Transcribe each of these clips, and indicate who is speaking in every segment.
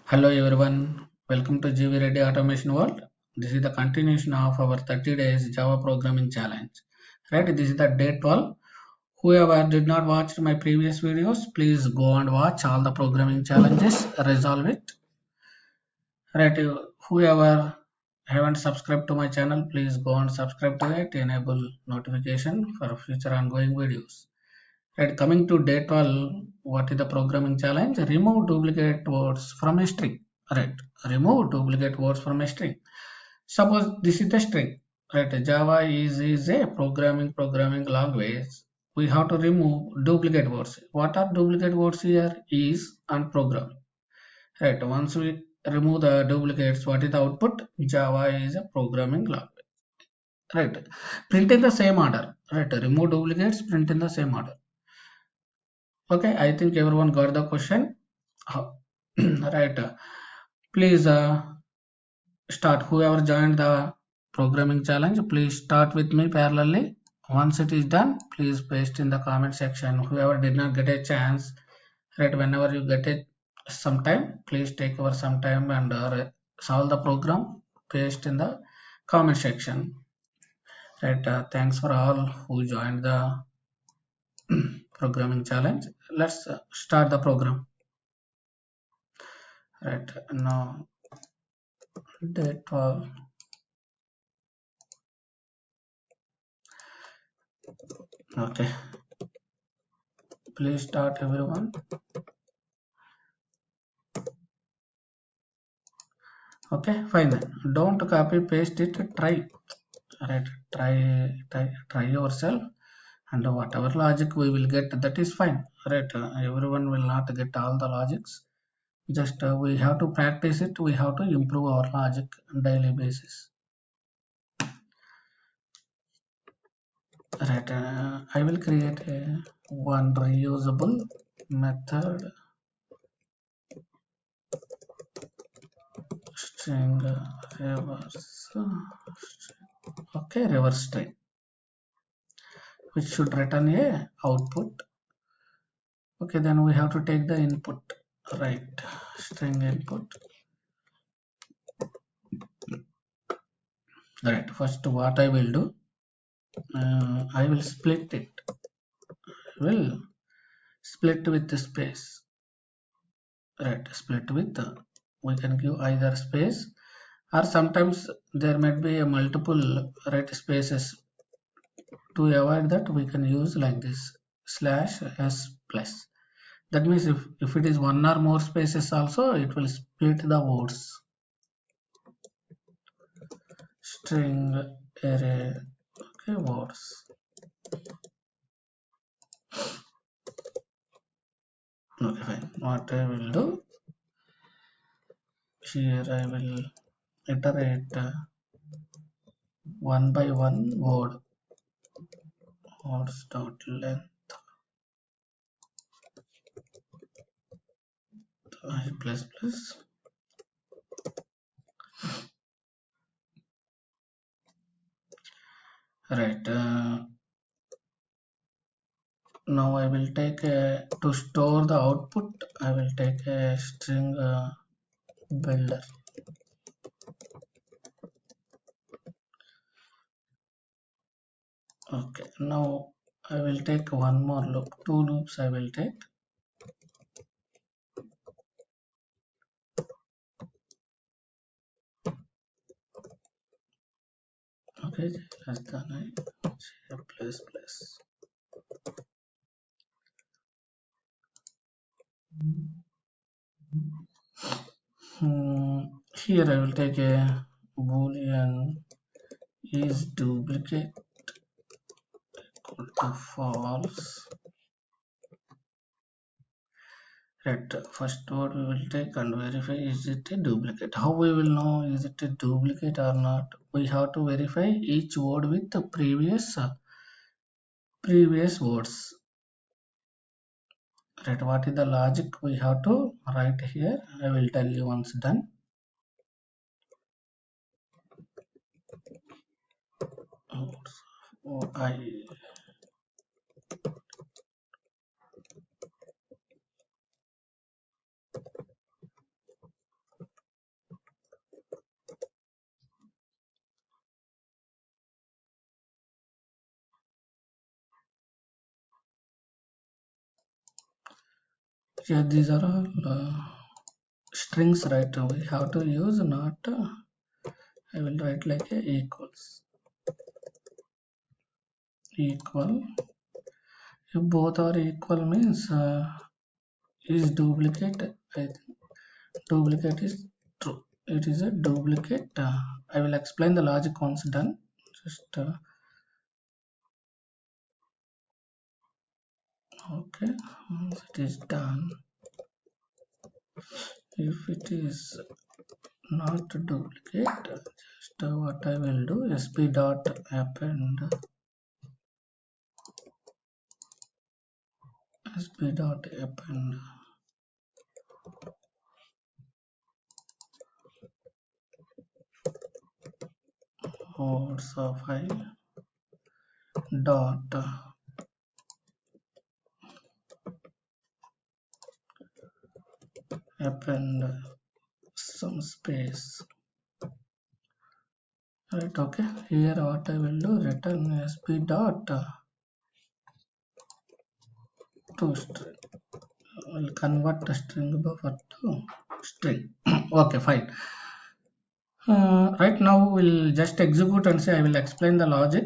Speaker 1: Hello everyone, welcome to GV Reddy Automation World. This is the continuation of our 30 days Java programming challenge. Right, this is the day 12. Whoever did not watch my previous videos, please go and watch all the programming challenges, resolve it. Right, whoever haven't subscribed to my channel, please go and subscribe to it, enable notification for future ongoing videos. Right, coming to day 12, what is the programming challenge? Remove duplicate words from a string. Right, remove duplicate words from a string. Suppose this is the string. Right, Java is a programming language. We have to remove duplicate words. What are duplicate words here? Is and program. Right, once we remove the duplicates, what is the output? Java is a programming language. Right, print in the same order. Right, remove duplicates, print in the same order. Okay, I think everyone got the question. Right. Please start. Whoever joined the programming challenge, please start with me parallelly. Once it is done, please paste in the comment section. Whoever did not get a chance, right? Whenever you get it some time, please take over some time and solve the program. Paste in the comment section. Right. Thanks for all who joined the programming challenge. Let's start the program. Right now, day 12. Okay, please start everyone. Okay, fine then. Don't copy paste it. Try. Right. Try yourself, and whatever logic we will get, that is fine. Right. Everyone will not get all the logics. Just we have to practice it. We have to improve our logic on daily basis. Right. I will create a one reusable method string reverse. Okay, reverse string, which should return a output. Okay, then we have to take the input. Right, string input. Right, first what I will do, I will split it. Will split with the space. Right, split with we can give either space, or sometimes there might be a multiple right spaces. To avoid that, we can use like this slash s plus. That means if it is one or more spaces also, it will split the words. String array, okay, words. Okay, fine. What I will do here, I will iterate one by one word. Words dot length I plus plus. Right. Now I will take to store the output. I will take a string builder. Okay. Now I will take one more loop. Two loops I will take. Okay, less than I plus plus. Here I will take a boolean is duplicate equal to false. Right, first word we will take and verify is it a duplicate. How we will know is it a duplicate or not? We have to verify each word with the previous words. Right, what is the logic we have to write here? I will tell you once done. Oh, Yeah, these are all strings, right? We have to use not I will write like a equal. If both are equal means is duplicate. I think duplicate is true. It is a duplicate. I will explain the logic once done. Just okay. Once it is done, if it is not duplicate, just what I will do, sp dot append sp dot append words of file dot append some space, right? Okay, here what I will do, return sp dot to string. I'll convert the string buffer to string. Okay, fine. Right now we'll just execute and say I will explain the logic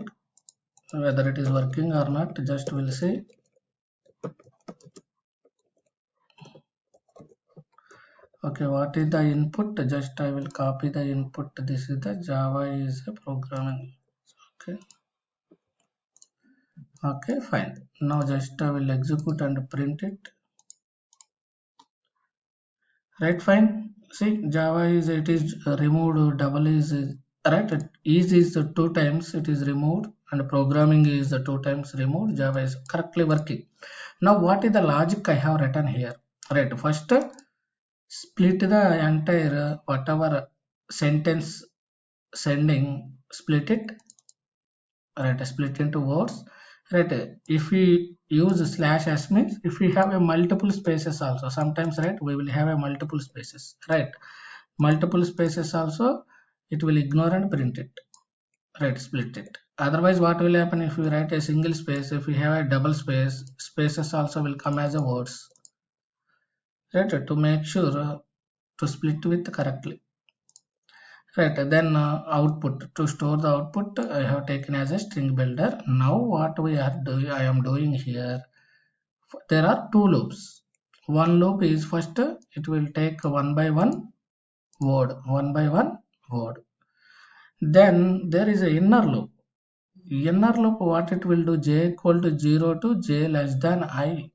Speaker 1: whether it is working or not. Just we'll see. Okay, what is the input? Just I will copy the input. This is the Java is a programming. Okay. Okay, fine. Now just I will execute and print it. Right, fine. See, Java is it is removed. Double is right. Is the two times it is removed, and programming is the two times removed. Java is correctly working. Now, what is the logic I have written here? Right. First, split the entire whatever sentence sending. Split it, right? Split into words, right? If we use slash s means if we have a multiple spaces also, sometimes, right, we will have a multiple spaces, right? Multiple spaces also it will ignore and print it, right? Split it. Otherwise what will happen if we write a single space, if we have a double space, spaces also will come as a words, right? To make sure to split with correctly. Right, then output, to store the output I have taken as a string builder. Now what we are doing, I am doing here, there are two loops. One loop is first it will take one by one word. Then there is a inner loop. Inner loop what it will do, j equal to 0 to j less than I,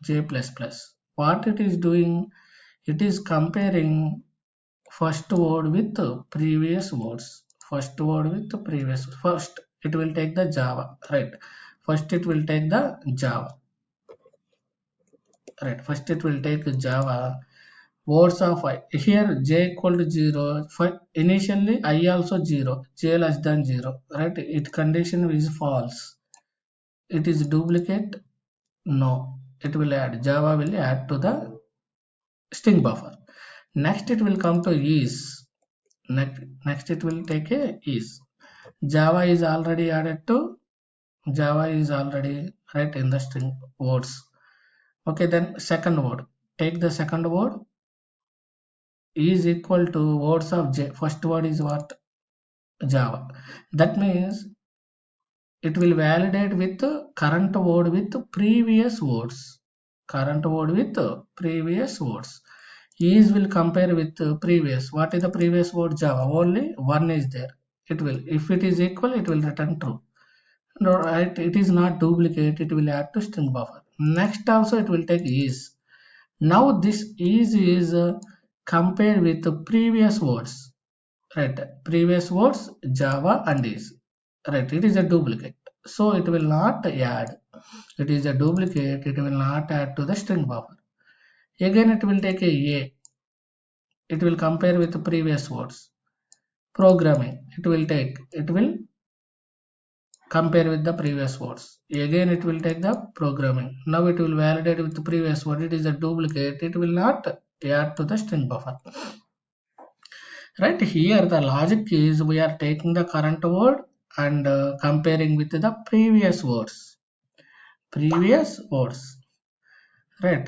Speaker 1: j plus plus. What it is doing, it is comparing first word with previous words. First word with previous. First it will take the Java, right? First it will take the Java, right? First it will take Java words of I. Here j equal to 0. For initially I also 0, j less than 0, right? It condition is false. It is duplicate. No, it will add, Java will add to the string buffer. Next it will come to is. Next it will take a is. Java is already added to, Java is already right in the string words. Okay, then second word, take the second word, is equal to words of j. First word is what, Java. That means it will validate with current word with previous words. Current word with previous words. Is will compare with previous. What is the previous word? Java. Only one is there. It will, if it is equal, it will return true. No, right, it is not duplicate, it will add to string buffer. Next also it will take is. Now this is compared with the previous words, right? Previous words Java and is, right? It is a duplicate, so it will not add. It is a duplicate, it will not add to the string buffer. Again it will take a, it will compare with the previous words. Programming, it will compare with the previous words. Again it will take the programming. Now it will validate with the previous word. It is a duplicate, it will not add to the string buffer. Right, here the logic is we are taking the current word and comparing with the previous words. Previous words, right?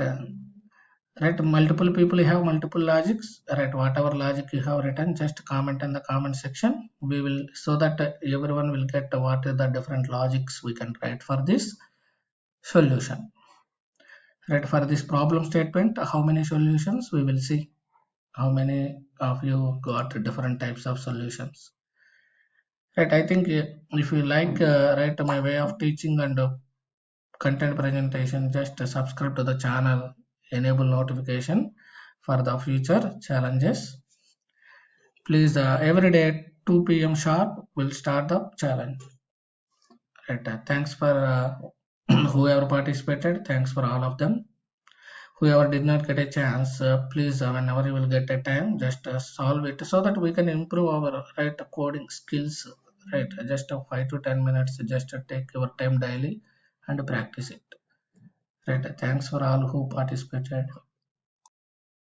Speaker 1: right? Multiple people have multiple logics, right? Whatever logic you have written, just comment in the comment section. We will, so that everyone will get what are the different logics we can write for this solution, right? For this problem statement, how many solutions we will see, how many of you got different types of solutions, right? I think if you like, right, my way of teaching and content presentation, just subscribe to the channel, enable notification for the future challenges. Please, every day at 2 p.m. sharp we'll start the challenge, right? Thanks for whoever participated. Thanks for all of them. Whoever did not get a chance, please, whenever you will get a time, just solve it so that we can improve our, right, coding skills, right? Just 5 to 10 minutes, just take your time daily and practice it, right? Thanks for all who participated.